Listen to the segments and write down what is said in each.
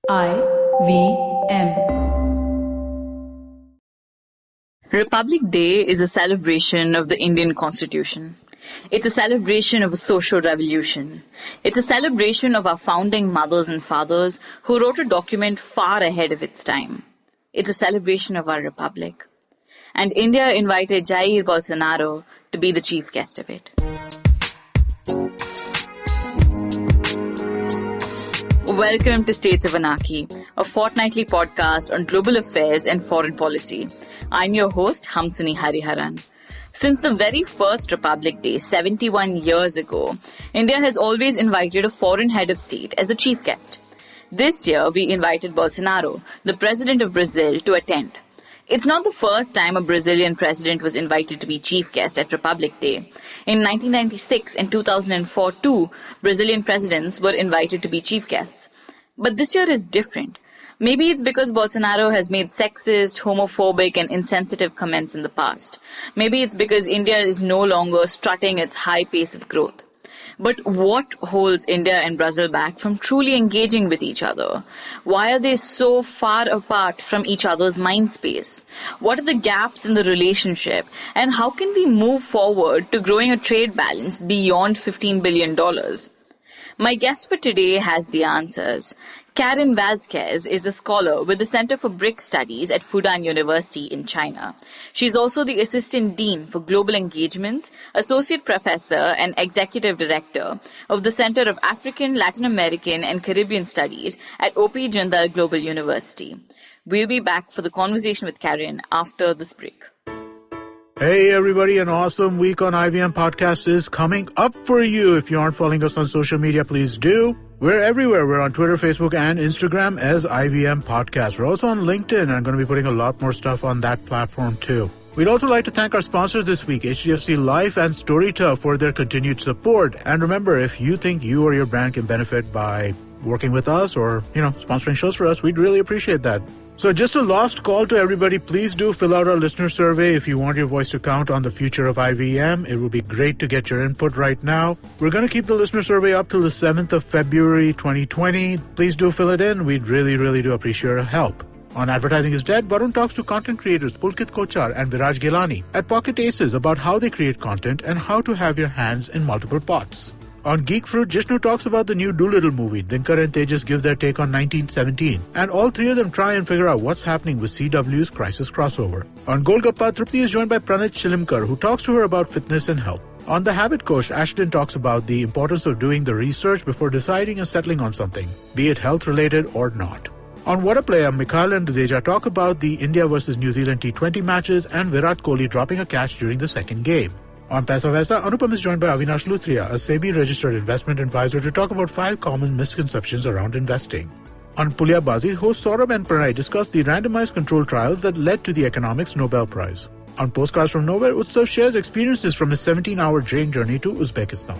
IVM. Republic Day is a celebration of the Indian Constitution. It's a celebration of a social revolution. It's a celebration of our founding mothers and fathers who wrote a document far ahead of its time. It's a celebration of our republic. And India invited Jair Bolsonaro to be the chief guest of it. Welcome to States of Anarchy, a fortnightly podcast on global affairs and foreign policy. I'm your host, Hamsini Hariharan. Since the very first Republic Day, 71 years ago, India has always invited a foreign head of state as the chief guest. This year, we invited Bolsonaro, the president of Brazil, to attend. It's not the first time a Brazilian president was invited to be chief guest at Republic Day. In 1996 and 2004 too, Brazilian presidents were invited to be chief guests. But this year is different. Maybe it's because Bolsonaro has made sexist, homophobic and insensitive comments in the past. Maybe it's because India is no longer strutting its high pace of growth. But what holds India and Brazil back from truly engaging with each other? Why are they so far apart from each other's mind space? What are the gaps in the relationship? And how can we move forward to growing a trade balance beyond $15 billion? My guest for today has the answers. Karin Vazquez is a scholar with the Center for BRIC Studies at Fudan University in China. She's also the Assistant Dean for Global Engagements, Associate Professor and Executive Director of the Center of African, Latin American and Caribbean Studies at O.P. Jindal Global University. We'll be back for the conversation with Karin after this break. Hey everybody, an awesome week on IVM Podcast is coming up for you. If you aren't following us on social media, please do. We're everywhere. We're on Twitter, Facebook, and Instagram as IVM Podcast. We're also on LinkedIn, and I'm going to be putting a lot more stuff on that platform too. We'd also like to thank our sponsors this week, HDFC Life and Storytel, for their continued support. And remember, if you think you or your brand can benefit by working with us or, sponsoring shows for us, we'd really appreciate that. So just a last call to everybody. Please do fill out our listener survey if you want your voice to count on the future of IVM. It would be great to get your input right now. We're going to keep the listener survey up till the 7th of February 2020. Please do fill it in. We'd really do appreciate your help. On Advertising is Dead, Varun talks to content creators Pulkit Kochar and Viraj Gilani at Pocket Aces about how they create content and how to have your hands in multiple pots. On Geek Fruit, Jishnu talks about the new Doolittle movie. Dinkar and Tejas give their take on 1917. And all three of them try and figure out what's happening with CW's Crisis crossover. On Golgappa, Trupti is joined by Pranit Chilimkar, who talks to her about fitness and health. On The Habit Coach, Ashton talks about the importance of doing the research before deciding and settling on something, be it health-related or not. On What a Player, Mikhail and Dudeja talk about the India versus New Zealand T20 matches and Virat Kohli dropping a catch during the second game. On Paisa Vaisa, Anupam is joined by Avinash Luthria, a SEBI-registered investment advisor, to talk about 5 common misconceptions around investing. On Pulya Bazi, hosts Saurabh and Pranay discuss the randomized control trials that led to the Economics Nobel Prize. On Postcards from Nowhere, Utsav shares experiences from his 17-hour train journey to Uzbekistan.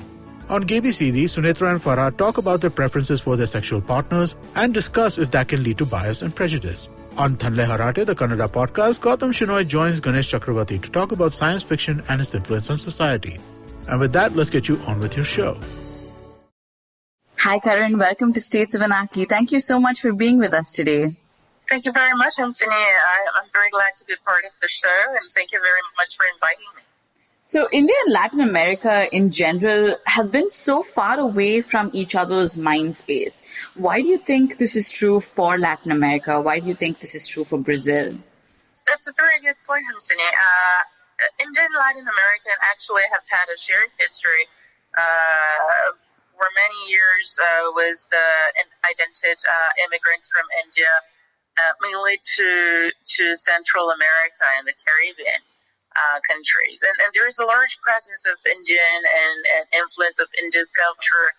On KBCD, Sunetra and Farah talk about their preferences for their sexual partners and discuss if that can lead to bias and prejudice. On Thanle Harate, the Kannada podcast, Gautam Shenoy joins Ganesh Chakravarti to talk about science fiction and its influence on society. And with that, let's get you on with your show. Hi Karin, welcome to States of Anarchy. Thank you so much for being with us today. Thank you very much, Hamsini. I'm very glad to be part of the show, and thank you very much for inviting me. So India and Latin America in general have been so far away from each other's mind space. Why do you think this is true for Latin America? Why do you think this is true for Brazil? That's a very good point, Hamsini. India and Latin America actually have had a shared history for many years with the indented immigrants from India, mainly to Central America and the Caribbean countries. And there's a large presence of Indian and influence of Indian culture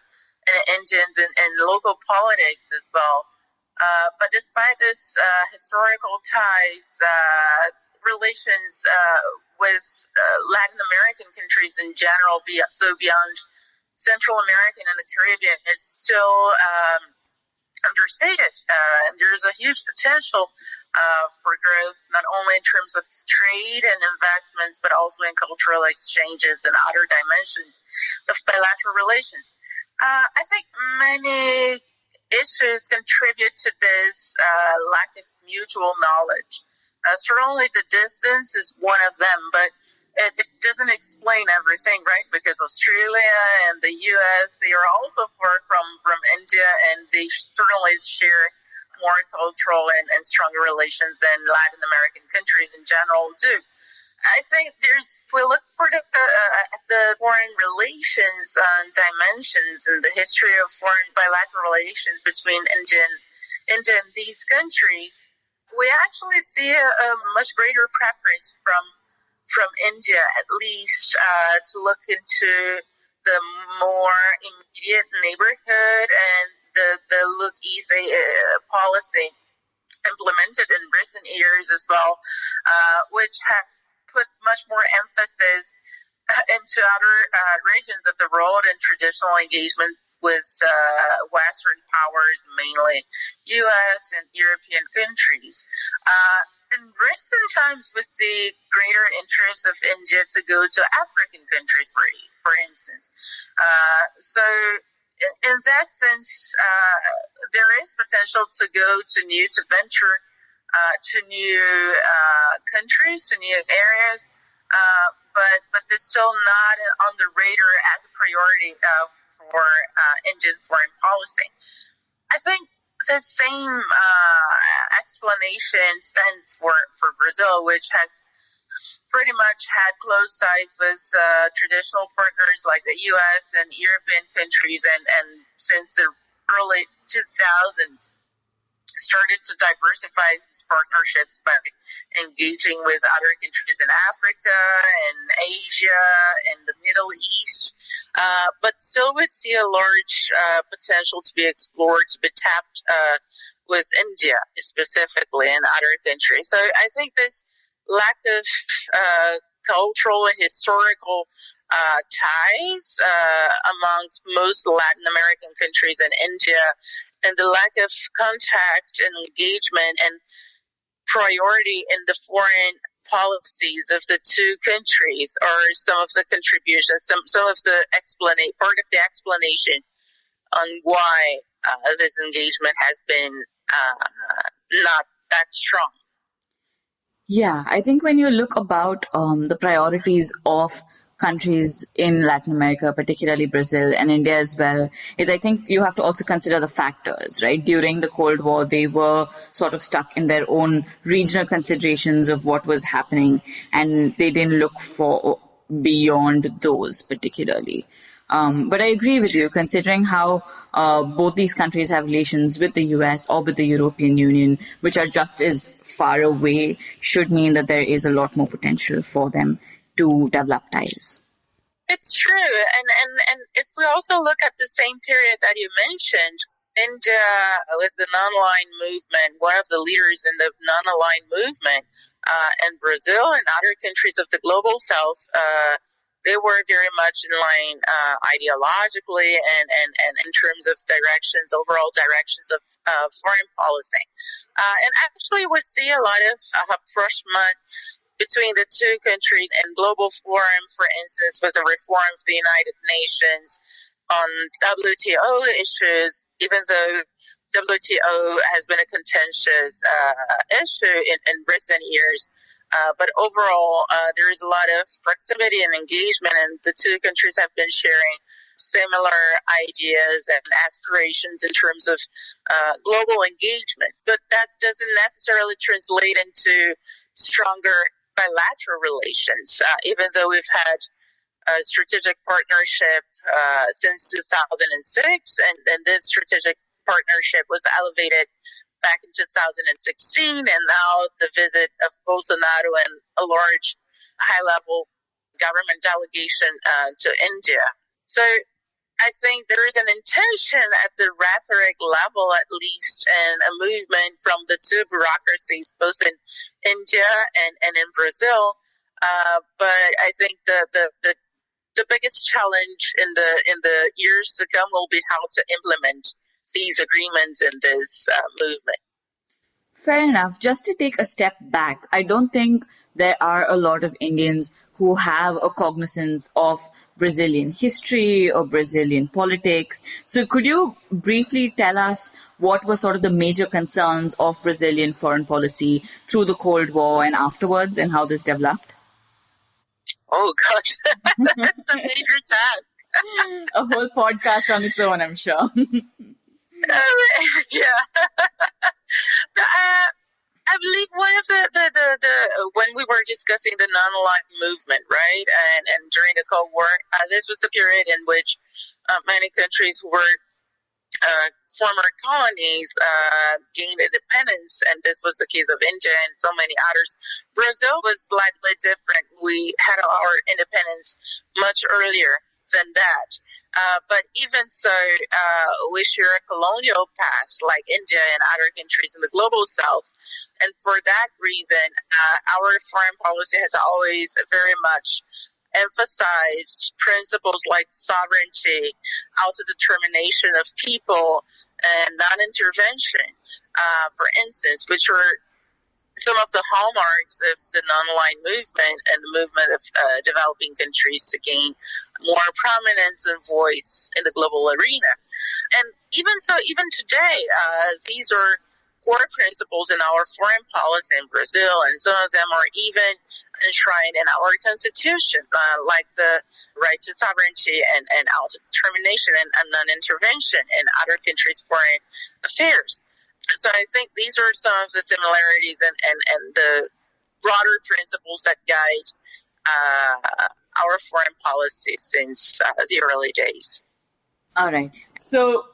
and Indians and local politics as well. But despite this historical ties, relations with Latin American countries in general, beyond Central American and the Caribbean, is still understated. There's a huge potential for growth, not only in terms of trade and investments, but also in cultural exchanges and other dimensions of bilateral relations. I think many issues contribute to this lack of mutual knowledge. Certainly the distance is one of them, but it doesn't explain everything, right? Because Australia and the U.S., they are also far from India, and they certainly share more cultural and stronger relations than Latin American countries in general do. I think if we look for at the foreign relations dimensions and the history of foreign bilateral relations between India and these countries, we actually see a much greater preference from India, at least, to look into the more immediate neighborhood and the look easy policy implemented in recent years as well, which has put much more emphasis into other regions of the world and traditional engagement with Western powers, mainly U.S. and European countries. In recent times, we see greater interest of India to go to African countries, for instance. So in that sense, there is potential to go to venture to new countries, to new areas, but it's still not on the radar as a priority for Indian foreign policy. I think the same explanation stands for Brazil, which has pretty much had close ties with traditional partners like the U.S. and European countries, and since the early 2000s started to diversify these partnerships by engaging with other countries in Africa and Asia and the Middle East. But still we see a large potential to be explored, to be tapped with India specifically and other countries. So I think this lack of cultural and historical ties amongst most Latin American countries and India, and the lack of contact and engagement and priority in the foreign policies of the two countries are some of the contributions, some of the part of the explanation on why this engagement has been not that strong. Yeah, I think when you look about the priorities of countries in Latin America, particularly Brazil and India as well, is I think you have to also consider the factors, right? During the Cold War, they were sort of stuck in their own regional considerations of what was happening, and they didn't look for beyond those particularly. But I agree with you, considering how both these countries have relations with the US or with the European Union, which are just as far away, should mean that there is a lot more potential for them to develop ties. It's true. And if we also look at the same period that you mentioned, India was the non-aligned movement, one of the leaders in the non-aligned movement, and Brazil and other countries of the global south, they were very much in line ideologically and in terms of overall directions of foreign policy. And actually we see a lot of rapprochement between the two countries and global forum, for instance, was a reform of the United Nations on WTO issues, even though WTO has been a contentious issue in recent years. But overall, there is a lot of proximity and engagement, and the two countries have been sharing similar ideas and aspirations in terms of global engagement. But that doesn't necessarily translate into stronger bilateral relations, even though we've had a strategic partnership since 2006, and this strategic partnership was elevated back in 2016, and now the visit of Bolsonaro and a large high-level government delegation to India. So I think there is an intention at the rhetoric level, at least, and a movement from the two bureaucracies, both in India and in Brazil. But I think the biggest challenge in the years to come will be how to implement these agreements in this movement. Fair enough. Just to take a step back, I don't think there are a lot of Indians who have a cognizance of Brazilian history or Brazilian politics. So could you briefly tell us what were sort of the major concerns of Brazilian foreign policy through the Cold War and afterwards, and how this developed? Oh, gosh. That's a major task. A whole podcast on its own, I'm sure. Yeah. I believe one of the when we were discussing the non-aligned movement, right, and during the Cold War, this was the period in which many countries who were former colonies gained independence, and this was the case of India and so many others. Brazil was slightly different. We had our independence much earlier than that. But even so, we share a colonial past like India and other countries in the global south. And for that reason, our foreign policy has always very much emphasized principles like sovereignty, autodetermination of people, and non-intervention, for instance, which were some of the hallmarks of the non-aligned movement and the movement of developing countries to gain more prominence and voice in the global arena. And even so, even today, these are core principles in our foreign policy in Brazil, and some of them are even enshrined in our constitution, like the right to sovereignty and autodetermination and non-intervention in other countries' foreign affairs. So I think these are some of the similarities and the broader principles that guide our foreign policy since the early days. All right. So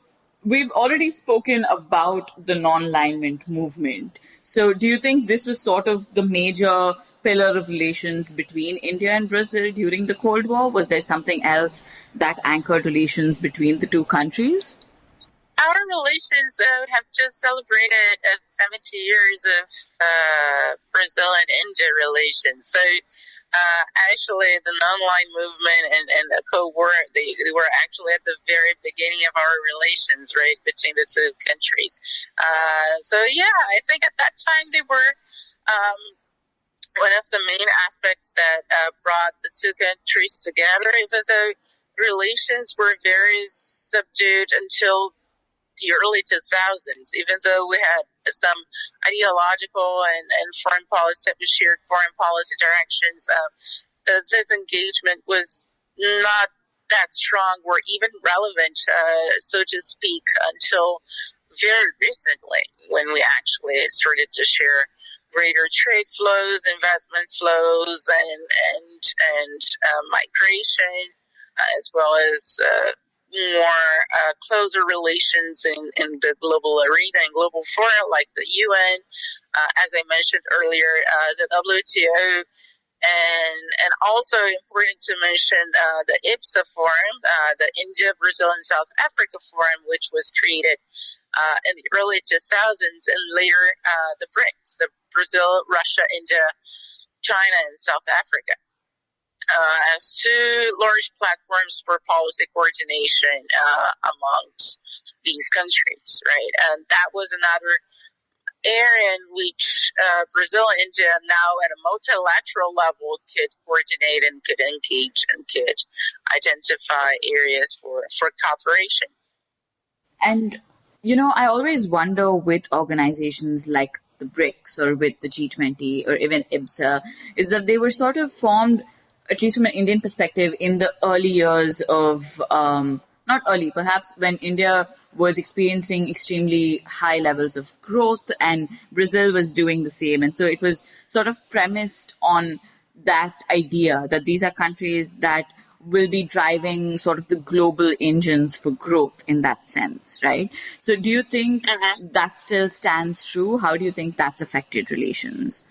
we've already spoken about the non-alignment movement. So do you think this was sort of the major pillar of relations between India and Brazil during the Cold War? Was there something else that anchored relations between the two countries? Our relations have just celebrated 70 years of Brazil and India relations. So actually, the non-aligned movement and the Cold War, they were actually at the very beginning of our relations, right, between the two countries. So yeah, I think at that time they were one of the main aspects that brought the two countries together, even though relations were very subdued until the early 2000s, even though we had some ideological and foreign policy, shared foreign policy directions, this engagement was not that strong or even relevant, so to speak, until very recently, when we actually started to share greater trade flows, investment flows, and migration, as well as more closer relations in the global arena and global fora like the UN, as I mentioned earlier, the WTO, and also important to mention the IPSA Forum, the India, Brazil, and South Africa Forum, which was created in the early 2000s, and later the BRICS, the Brazil, Russia, India, China, and South Africa. As two large platforms for policy coordination amongst these countries, right? And that was another area in which Brazil and India now at a multilateral level could coordinate and could engage and could identify areas for cooperation. And, I always wonder with organizations like the BRICS or with the G20 or even IPSA, is that they were sort of formed, at least from an Indian perspective, in the early years of, not early, perhaps when India was experiencing extremely high levels of growth and Brazil was doing the same. And so it was sort of premised on that idea that these are countries that will be driving sort of the global engines for growth in that sense, right? So do you think that still stands true? How do you think that's affected relations?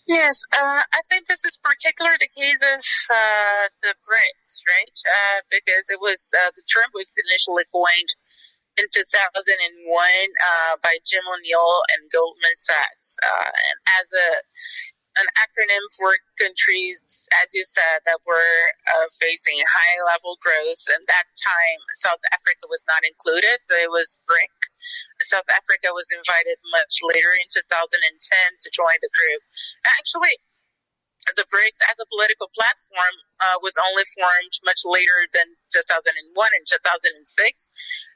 Yes, I think this is particularly the case of the BRICS, right? Because it was the term was initially coined in 2001 by Jim O'Neill and Goldman Sachs, and as an acronym for countries, as you said, that were facing high-level growth. And that time, South Africa was not included, so it was BRIC. South Africa was invited much later in 2010 to join the group. Actually, the BRICS as a political platform was only formed much later than 2001 and 2006,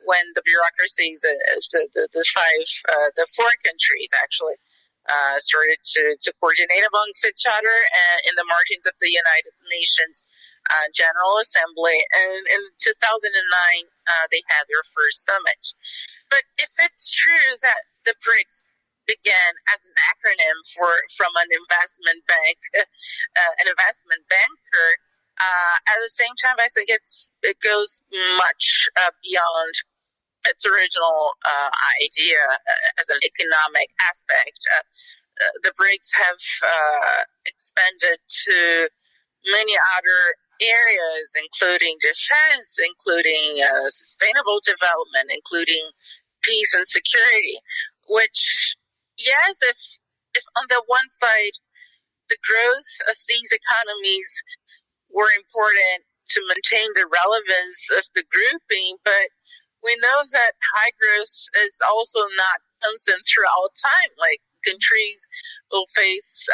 when the bureaucracies, the four countries actually, started to coordinate amongst each other in the margins of the United Nations General Assembly. And in 2009, they had their first summit. But if it's true that the BRICS began as an acronym from an investment bank, an investment banker, at the same time, I think it goes much beyond its original idea as an economic aspect. The BRICS have expanded to many other areas, including defense, including sustainable development, including peace and security, which, yes, if on the one side the growth of these economies were important to maintain the relevance of the grouping, but we know that high growth is also not constant throughout time. Like, countries will face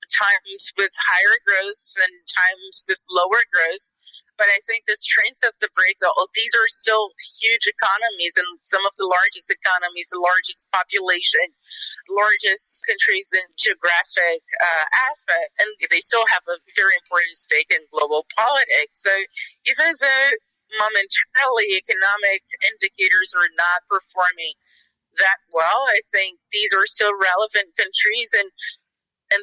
times with higher growth and times with lower growth. But I think the strength of the BRICS, these are still huge economies, and some of the largest economies, the largest population, largest countries in geographic aspect, and they still have a very important stake in global politics. So even though momentarily economic indicators are not performing that well, I think these are still relevant countries, and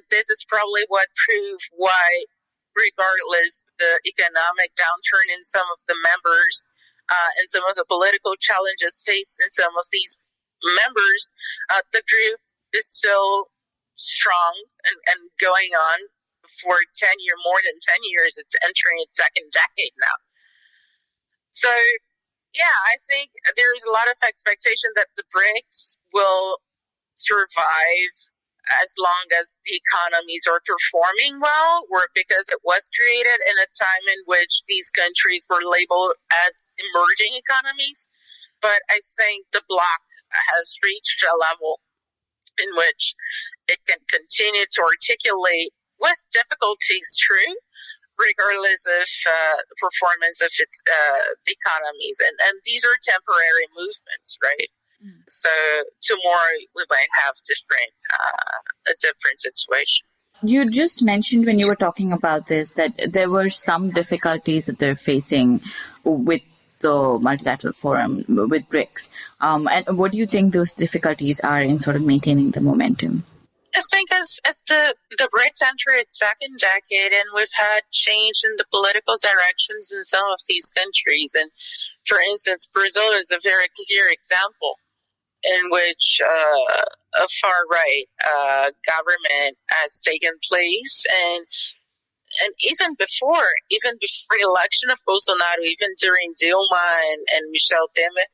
this is probably what proved why, regardless the economic downturn in some of the members and some of the political challenges faced in some of these members, the group is still strong and going on for more than 10 years. It's entering its second decade now. So, yeah, I think there's a lot of expectation that the BRICS will survive as long as the economies are performing well, or because it was created in a time in which these countries were labeled as emerging economies. But I think the bloc has reached a level in which it can continue to articulate, with difficulties, true, regardless of the performance of its economies. And these are temporary movements, right? So tomorrow we might have a different situation. You just mentioned when you were talking about this that there were some difficulties that they're facing with the multilateral forum, with BRICS. And what do you think those difficulties are in sort of maintaining the momentum? I think as the BRICS enter its second decade, and we've had change in the political directions in some of these countries. And for instance, Brazil is a very clear example in which a far-right government has taken place, and even before the election of Bolsonaro, even during Dilma and Michel Temer,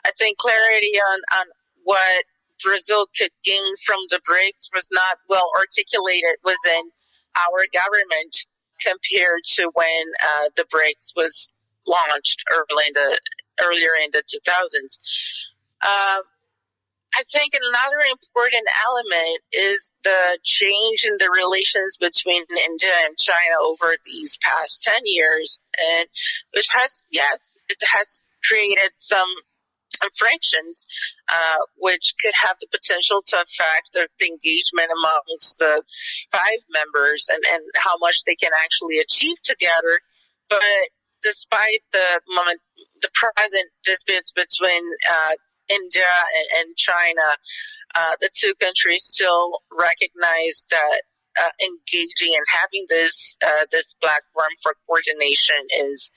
I think clarity on what Brazil could gain from the BRICS was not well articulated within our government compared to when the BRICS was launched earlier in the 2000s. I think another important element is the change in the relations between India and China over these past 10 years, and which has created some frictions, which could have the potential to affect the engagement amongst the five members and how much they can actually achieve together. But despite the present disputes between India and China, the two countries still recognize that engaging and having this platform for coordination is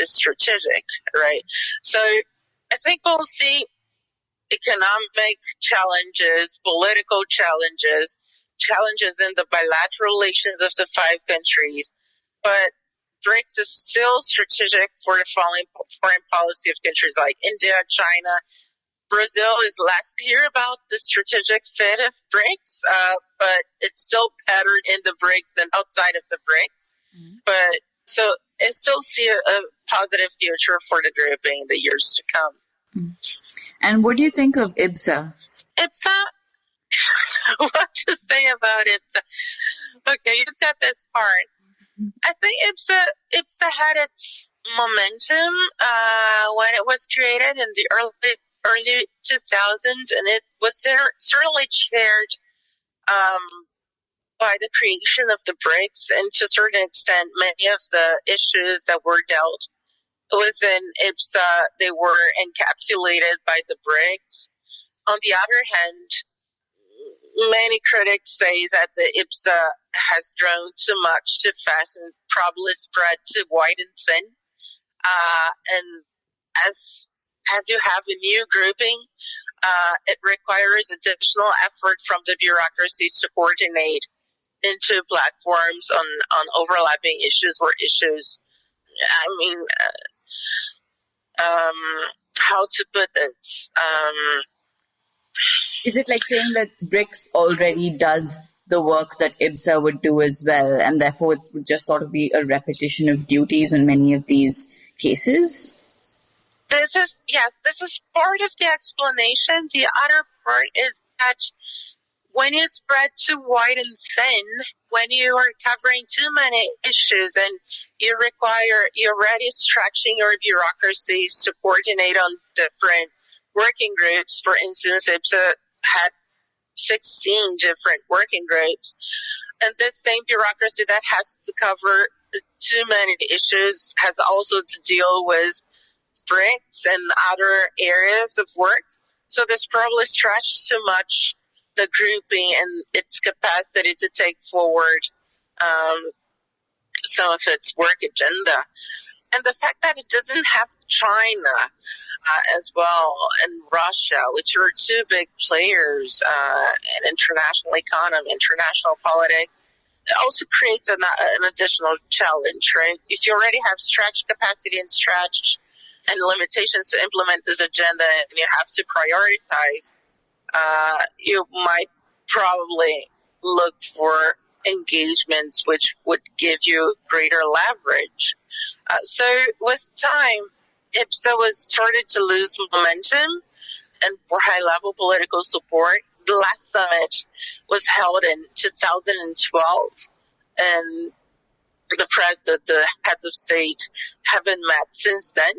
strategic, right? So I think we'll see economic challenges, political challenges in the bilateral relations of the five countries, but BRICS is still strategic for the foreign policy of countries like India, China. Brazil is less clear about the strategic fit of BRICS, but it's still better in the BRICS than outside of the BRICS. Mm-hmm. But so I still see a positive future for the grouping in the years to come. Mm-hmm. And what do you think of IBSA? IBSA? What to say about IBSA? Okay, you got this part. I think IPSA had its momentum when it was created in the early 2000s, and it was certainly chaired by the creation of the BRICS, and to a certain extent, many of the issues that were dealt within IPSA, they were encapsulated by the BRICS. On the other hand, many critics say that the IPSA has grown too much too fast and probably spread too wide and thin. And as you have a new grouping, it requires additional effort from the bureaucracies to coordinate into platforms on overlapping issues or issues. I mean, how to put it? Is it like saying that BRICS already does the work that IPSA would do as well, and therefore it would just sort of be a repetition of duties in many of these cases? This is part of the explanation. The other part is that when you spread too wide and thin, when you are covering too many issues and you're already stretching your bureaucracies to coordinate on different working groups. For instance, IPSA had 16 different working groups. And this same bureaucracy that has to cover too many issues has also to deal with BRICS and other areas of work. So this probably stretched too much the grouping and its capacity to take forward some of its work agenda. And the fact that it doesn't have China as well and Russia, which are two big players in international economy, international politics, it also creates an additional challenge, right? If you already have stretched capacity and stretched and limitations to implement this agenda and you have to prioritize, you might probably look for engagements which would give you greater leverage. So with time, IPSA was started to lose momentum and for high-level political support. The last summit was held in 2012, and the heads of state haven't met since then.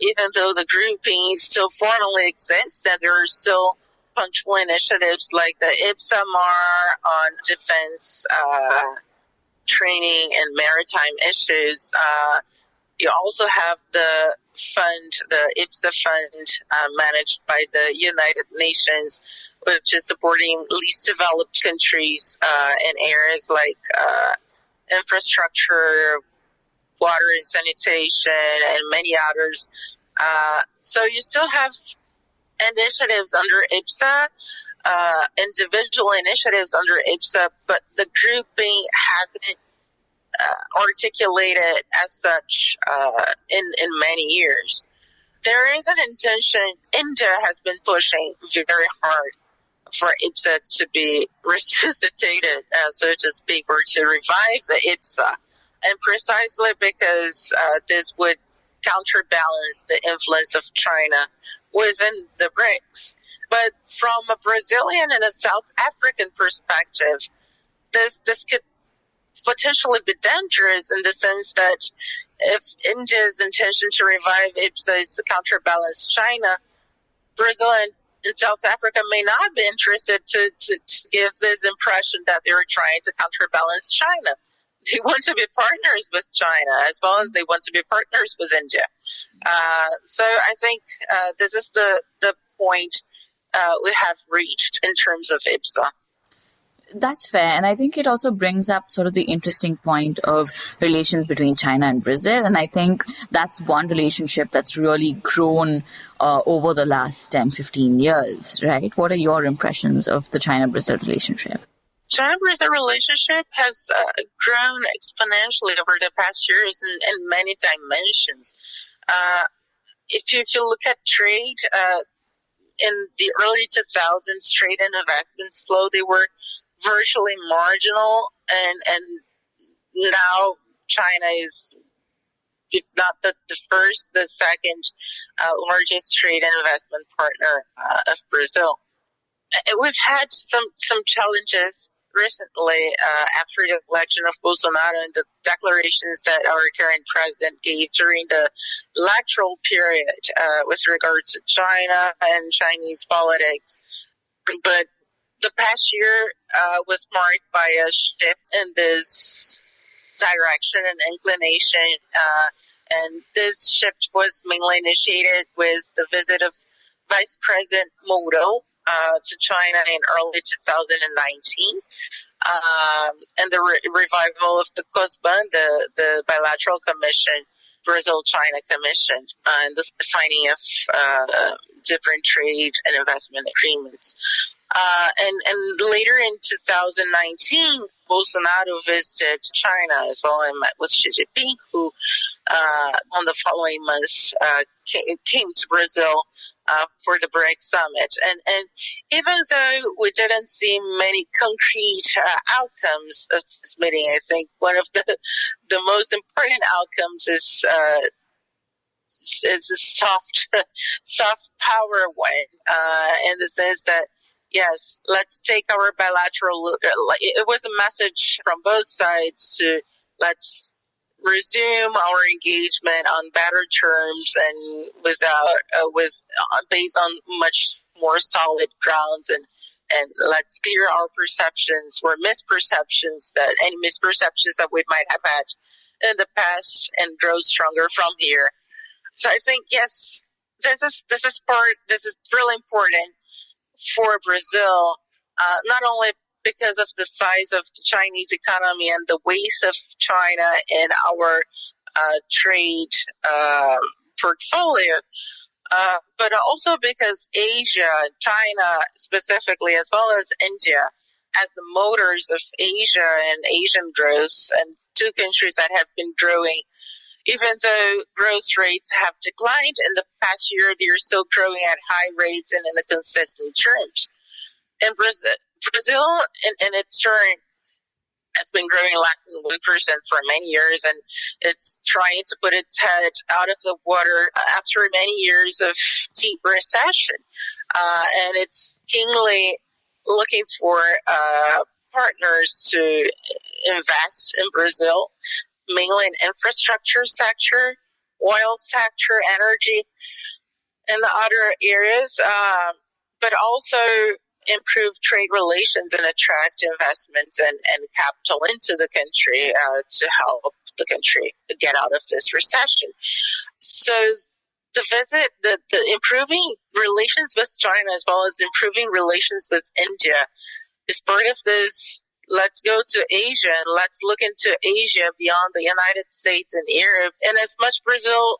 Even though the grouping still formally exists, and there are still punctual initiatives like the IPSA-MAR on defense training and maritime issues. You also have the IPSA fund managed by the United Nations, which is supporting least developed countries in areas like infrastructure, water and sanitation, and many others. So you still have initiatives under IPSA, individual initiatives under IPSA, but the grouping hasn't articulated as such in many years. There is an intention. India has been pushing very hard for IPSA to be resuscitated, so to speak, or to revive the IPSA, and precisely because this would counterbalance the influence of China within the BRICS. But from a Brazilian and a South African perspective, this could potentially be dangerous in the sense that if India's intention to revive IPSA is to counterbalance China, Brazil and South Africa may not be interested to give this impression that they are trying to counterbalance China. They want to be partners with China as well as they want to be partners with India. So I think this is the point we have reached in terms of IPSA. That's fair. And I think it also brings up sort of the interesting point of relations between China and Brazil. And I think that's one relationship that's really grown over the last 10, 15 years, right? What are your impressions of the China-Brazil relationship? China-Brazil relationship has grown exponentially over the past years in many dimensions. If you look at trade, in the early 2000s, trade and investments flow, they were virtually marginal, and now China is, if not the first, the second largest trade and investment partner of Brazil. We've had some challenges recently, after the election of Bolsonaro and the declarations that our current president gave during the electoral period with regards to China and Chinese politics. But the past year was marked by a shift in this direction and inclination, and this shift was mainly initiated with the visit of Vice President Moro to China in early 2019, and the revival of the COSBAN, the Bilateral Commission, Brazil-China Commission, and the signing of different trade and investment agreements. And later in 2019, Bolsonaro visited China as well and met with Xi Jinping, who on the following months came to Brazil for the BRICS summit. And even though we didn't see many concrete outcomes of this meeting, I think one of the most important outcomes is a soft power one, in the sense that, yes, let's take our bilateral. It was a message from both sides to let's resume our engagement on better terms and based on much more solid grounds, and let's clear our perceptions or misperceptions, that any misperceptions that we might have had in the past, and grow stronger from here. So I think, yes, this is really important for Brazil, not only because of the size of the Chinese economy and the weight of China in our trade portfolio, but also because Asia, China specifically, as well as India, as the motors of Asia and Asian growth, and two countries that have been growing. Even though growth rates have declined in the past year, they're still growing at high rates and in a consistent terms. And Brazil, in its turn, has been growing less than 1% for many years, and it's trying to put its head out of the water after many years of deep recession. And it's keenly looking for partners to invest in Brazil, mainly in infrastructure sector, oil sector, energy, and the other areas, but also improve trade relations and attract investments and capital into the country to help the country get out of this recession. So the visit, the improving relations with China as well as improving relations with India is part of this. Let's go to Asia and let's look into Asia beyond the United States and Europe. And as much Brazil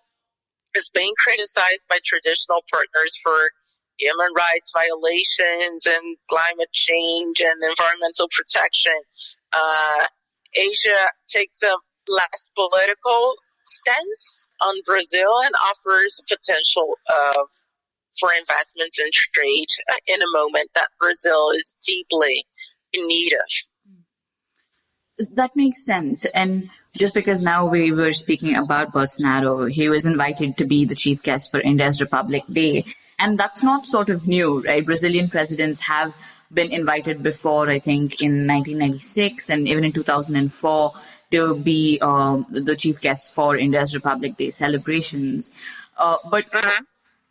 is being criticized by traditional partners for human rights violations and climate change and environmental protection, Asia takes a less political stance on Brazil and offers potential for investments and trade in a moment that Brazil is deeply in need of. That makes sense. And just because now we were speaking about Bolsonaro, he was invited to be the chief guest for India's Republic Day. And that's not sort of new, right? Brazilian presidents have been invited before, I think, in 1996 and even in 2004 to be the chief guest for India's Republic Day celebrations. But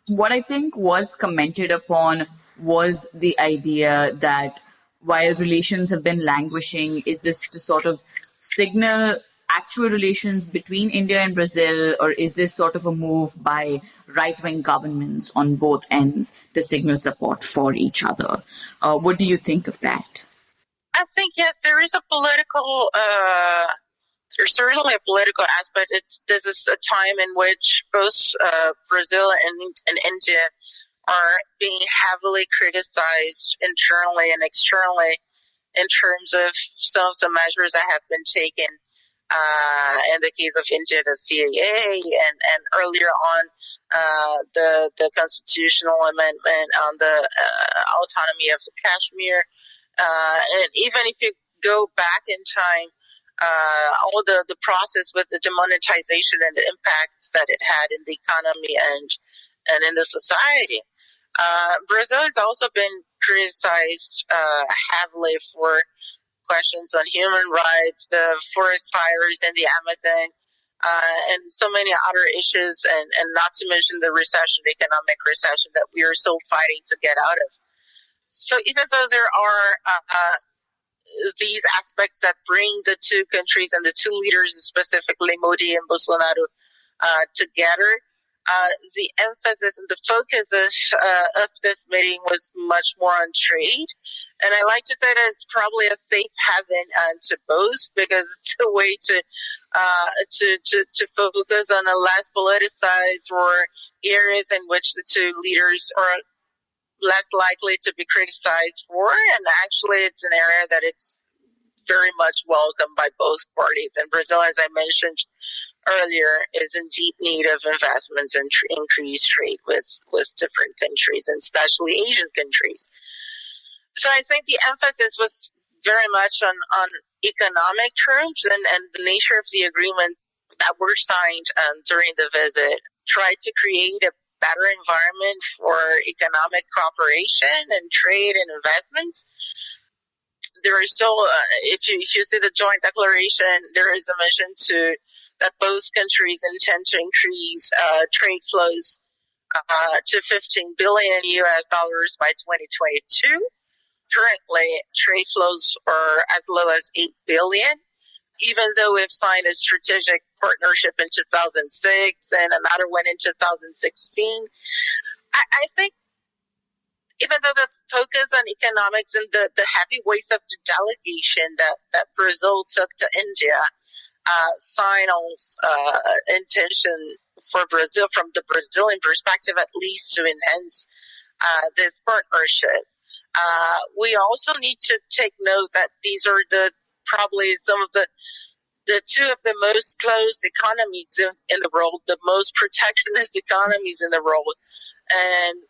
what I think was commented upon was the idea that while relations have been languishing, is this to sort of signal actual relations between India and Brazil, or is this sort of a move by right-wing governments on both ends to signal support for each other? What do you think of that? I think, yes, there is a political, there's certainly a political aspect. This is a time in which both Brazil and India are being heavily criticized internally and externally in terms of some of the measures that have been taken. In the case of India, the CAA, and earlier on the constitutional amendment on the autonomy of the Kashmir. And even if you go back in time, all the process with the demonetization and the impacts that it had in the economy and in the society. Brazil has also been criticized heavily for questions on human rights, the forest fires in the Amazon, and so many other issues, and not to mention the recession, the economic recession that we are still fighting to get out of. So even though there are these aspects that bring the two countries and the two leaders, specifically Modi and Bolsonaro, together, the emphasis and the focus of this meeting was much more on trade. And I like to say that it's probably a safe haven to both, because it's a way to focus on a less politicized or areas in which the two leaders are less likely to be criticized for. And actually, it's an area that it's very much welcomed by both parties. And Brazil, as I mentioned earlier, is in deep need of investments and increased trade with different countries, and especially Asian countries. So I think the emphasis was very much on economic terms, and the nature of the agreement that were signed during the visit tried to create a better environment for economic cooperation and trade and investments. There is still, if you see the joint declaration, there is a mention that both countries intend to increase trade flows to $15 billion US by 2022. Currently, trade flows are as low as $8 billion, even though we've signed a strategic partnership in 2006 and another one in 2016. I think even though the focus on economics and the heavy weights of the delegation that Brazil took to India signals intention for Brazil, from the Brazilian perspective at least, to enhance this partnership. We also need to take note that these are probably some of the two of the most closed economies in the world, the most protectionist economies in the world. And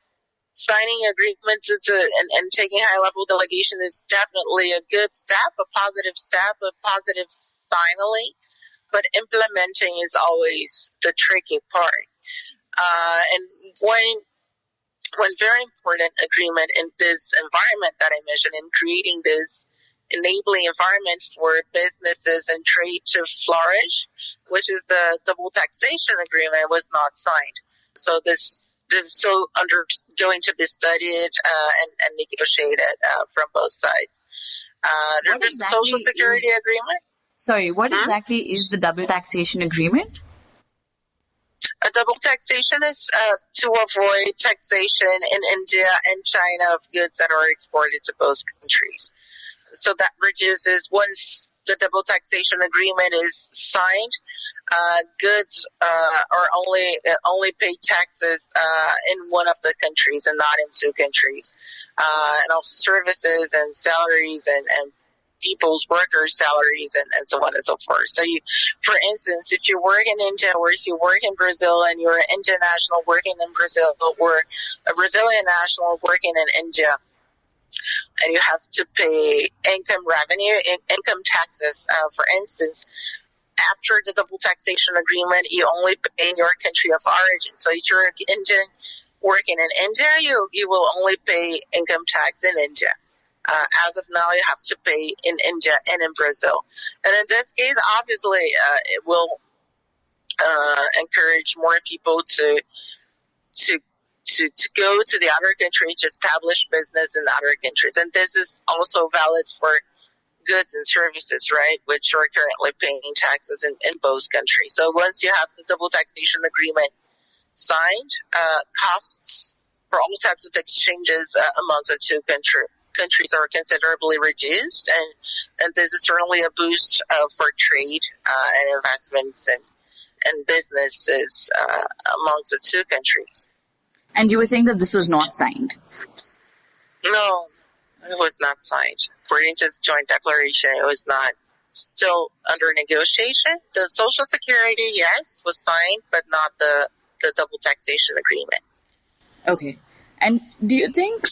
signing agreements and taking high-level delegation is definitely a good step, a positive signaling, but implementing is always the tricky part. And one very important agreement in this environment that I mentioned, in creating this enabling environment for businesses and trade to flourish, which is the double taxation agreement, was not signed. So this is still going to be studied and negotiated from both sides. There's the Social Security agreement. Sorry, what exactly is the double taxation agreement? A double taxation is to avoid taxation in India and China of goods that are exported to both countries. So that reduces, once the double taxation agreement is signed, goods are only pay taxes in one of the countries and not in two countries. And also services and salaries and people's workers' salaries and so on and so forth. So for instance, if you work in India or if you work in Brazil and you're an Indian national working in Brazil, or a Brazilian national working in India, and you have to pay income taxes, for instance, after the double taxation agreement, you only pay in your country of origin. So if you're an Indian working in India, you will only pay income tax in India. As of now, you have to pay in India and in Brazil. And in this case, obviously, it will encourage more people to go to the other country to establish business in other countries. And this is also valid for goods and services, right, which are currently paying taxes in both countries. So once you have the double taxation agreement signed, costs for all types of exchanges among the two countries are considerably reduced, and this is certainly a boost for trade and investments and businesses amongst the two countries. And you were saying that this was not signed? No, it was not signed. According to the joint declaration, it was not. Still under negotiation. The Social Security, yes, was signed, but not the double taxation agreement. Okay. And do you think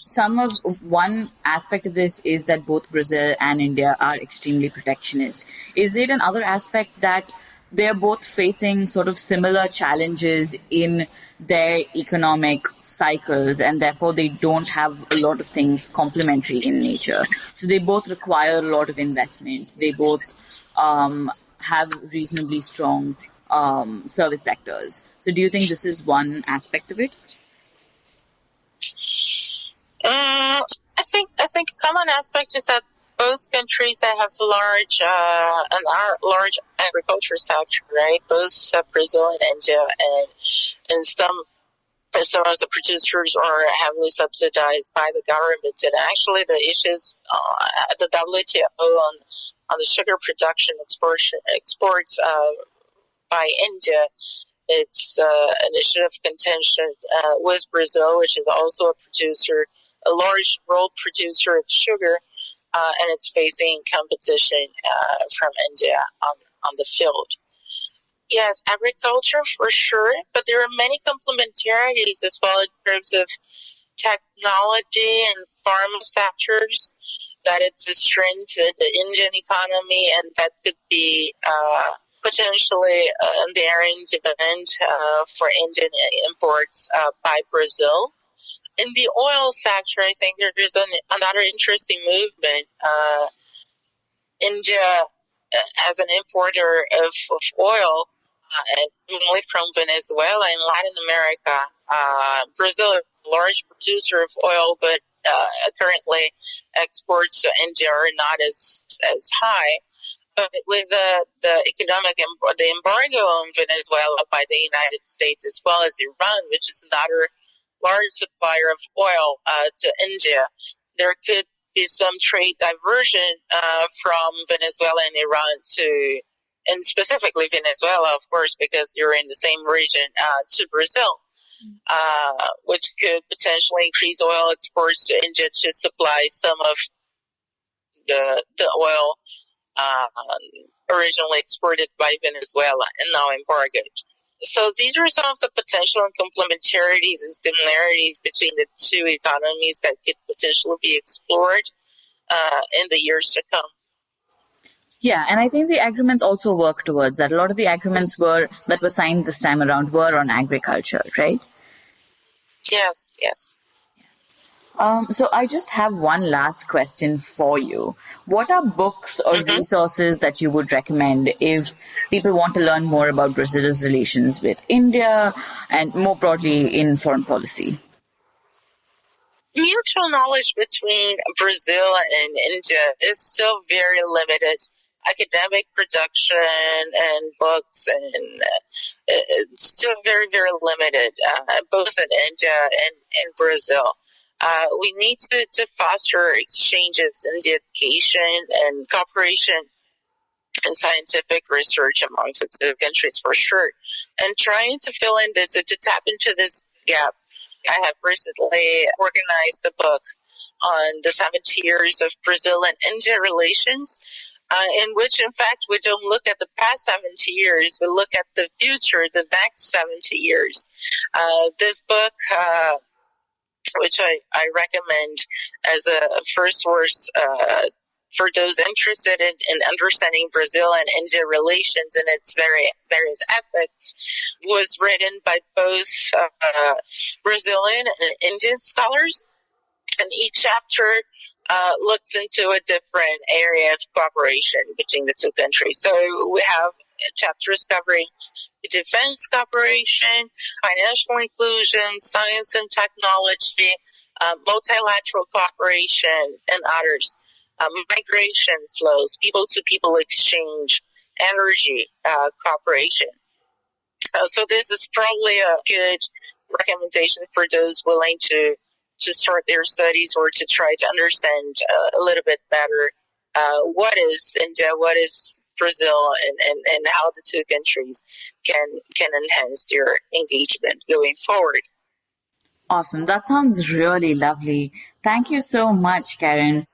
one aspect of this is that both Brazil and India are extremely protectionist? Is it another aspect that they're both facing sort of similar challenges in their economic cycles, and therefore they don't have a lot of things complementary in nature. So they both require a lot of investment. They both have reasonably strong service sectors. So do you think this is one aspect of it? I think a common aspect is that both countries that have large agriculture sector, right? Both Brazil and India, and some of the producers are heavily subsidized by the government. And actually, the issues at the WTO on the sugar production exports by India, it's an issue of contention with Brazil, which is also a large world producer of sugar. And it's facing competition from India on the field. Yes, agriculture for sure, but there are many complementarities as well in terms of technology and pharma sectors that it's a strength in the Indian economy, and that could be potentially an daring demand for Indian imports by Brazil. In the oil sector, I think there's another interesting movement. India, as an importer of oil, mainly from Venezuela and Latin America, Brazil is a large producer of oil, but currently exports to India are not as high. But with the embargo on Venezuela by the United States, as well as Iran, which is another large supplier of oil to India, there could be some trade diversion from Venezuela and Iran and specifically Venezuela, of course, because they're in the same region, to Brazil, which could potentially increase oil exports to India to supply some of the oil originally exported by Venezuela and now embargoed. So these are some of the potential and complementarities and similarities between the two economies that could potentially be explored in the years to come. Yeah, and I think the agreements also work towards that. A lot of the agreements that were signed this time around were on agriculture, right? Yes. So I just have one last question for you. What are books or resources that you would recommend if people want to learn more about Brazil's relations with India and more broadly in foreign policy? Mutual knowledge between Brazil and India is still very limited. Academic production and books and it's still very, very limited, both in India and Brazil. We need to foster exchanges in the education and cooperation and scientific research amongst the two countries for sure. And trying to fill in this, to tap into this gap. I have recently organized a book on the 70 years of Brazil and India relations, in which, in fact, we don't look at the past 70 years, we look at the future, the next 70 years. This book, which I recommend as a first source for those interested in understanding Brazil and India relations and its various aspects, was written by both Brazilian and Indian scholars, and each chapter looks into a different area of cooperation between the two countries. So we have chapters covering defense cooperation, financial inclusion, science and technology, multilateral cooperation, and others. Migration flows, people-to-people exchange, energy cooperation. So this is probably a good recommendation for those willing to start their studies or to try to understand a little bit better what is India, what is Brazil, and how the two countries can enhance their engagement going forward. Awesome. That sounds really lovely. Thank you so much, Karin.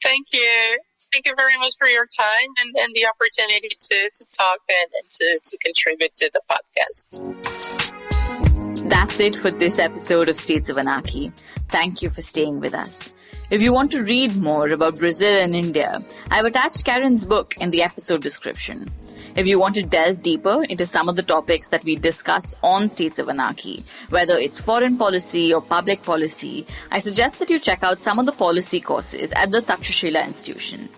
Thank you. Thank you very much for your time and the opportunity to talk and to contribute to the podcast. That's it for this episode of States of Anarchy. Thank you for staying with us. If you want to read more about Brazil and India, I've attached Karin's book in the episode description. If you want to delve deeper into some of the topics that we discuss on States of Anarchy, whether it's foreign policy or public policy, I suggest that you check out some of the policy courses at the Takshashila Institution.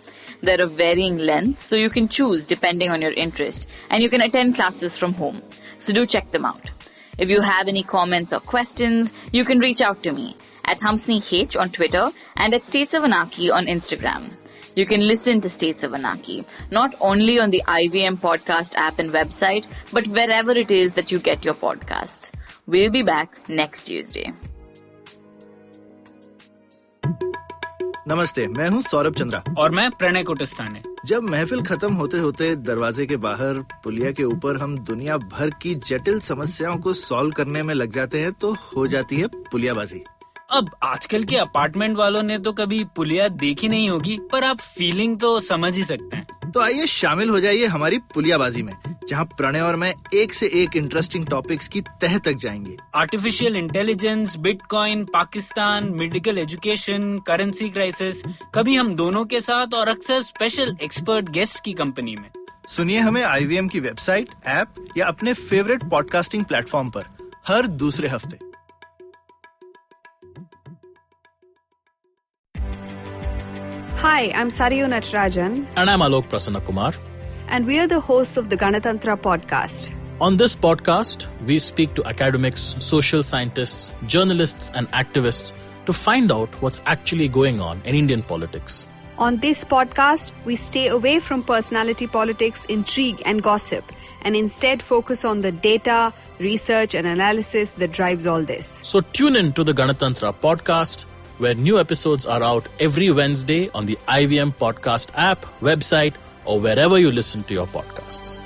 They're of varying lengths, so you can choose depending on your interest, and you can attend classes from home. So do check them out. If you have any comments or questions, you can reach out to me at HamsiniH on Twitter and at States of Anarchy on Instagram. You can listen to States of Anarchy not only on the IVM podcast app and website, but wherever it is that you get your podcasts. We'll be back next Tuesday. नमस्ते, मैं हूँ सौरभ चंद्रा और मैं प्रणय कुटस्थाने। जब महफिल खत्म होते होते दरवाजे के बाहर पुलिया के ऊपर हम दुनिया भर की जटिल समस्याओं को सॉल्व करने में लग जाते हैं तो हो जाती है पुलियाबाजी। अब आजकल के अपार्टमेंट वालों ने तो कभी पुलिया देखी नहीं होगी, पर आप फीलिंग तो समझ ही सकते हैं। तो आइए शामिल हो जाइए हमारी पुलियाबाजी में, जहाँ प्रणय और मैं एक से एक इंटरेस्टिंग टॉपिक्स की तह तक जाएंगे। Artificial intelligence, bitcoin, Pakistan, medical education, currency crisis, कभी हम दोनों के साथ और अक्सर स्पेशल एक्सपर्ट गेस्ट की कंपनी में। सुनिए हमें IVM की वेबसाइट, ऐप या अपने फेवरेट पॉडकास्टिंग प्लेटफॉर्म पर हर दूसरे हफ्ते। Hi, I'm Sarayu Natarajan. And I'm Alok Prasanna Kumar. And we are the hosts of the Ganatantra podcast. On this podcast, we speak to academics, social scientists, journalists and activists to find out what's actually going on in Indian politics. On this podcast, we stay away from personality politics, intrigue and gossip, and instead focus on the data, research and analysis that drives all this. So tune in to the Ganatantra podcast, where new episodes are out every Wednesday on the IVM podcast app, website, or wherever you listen to your podcasts.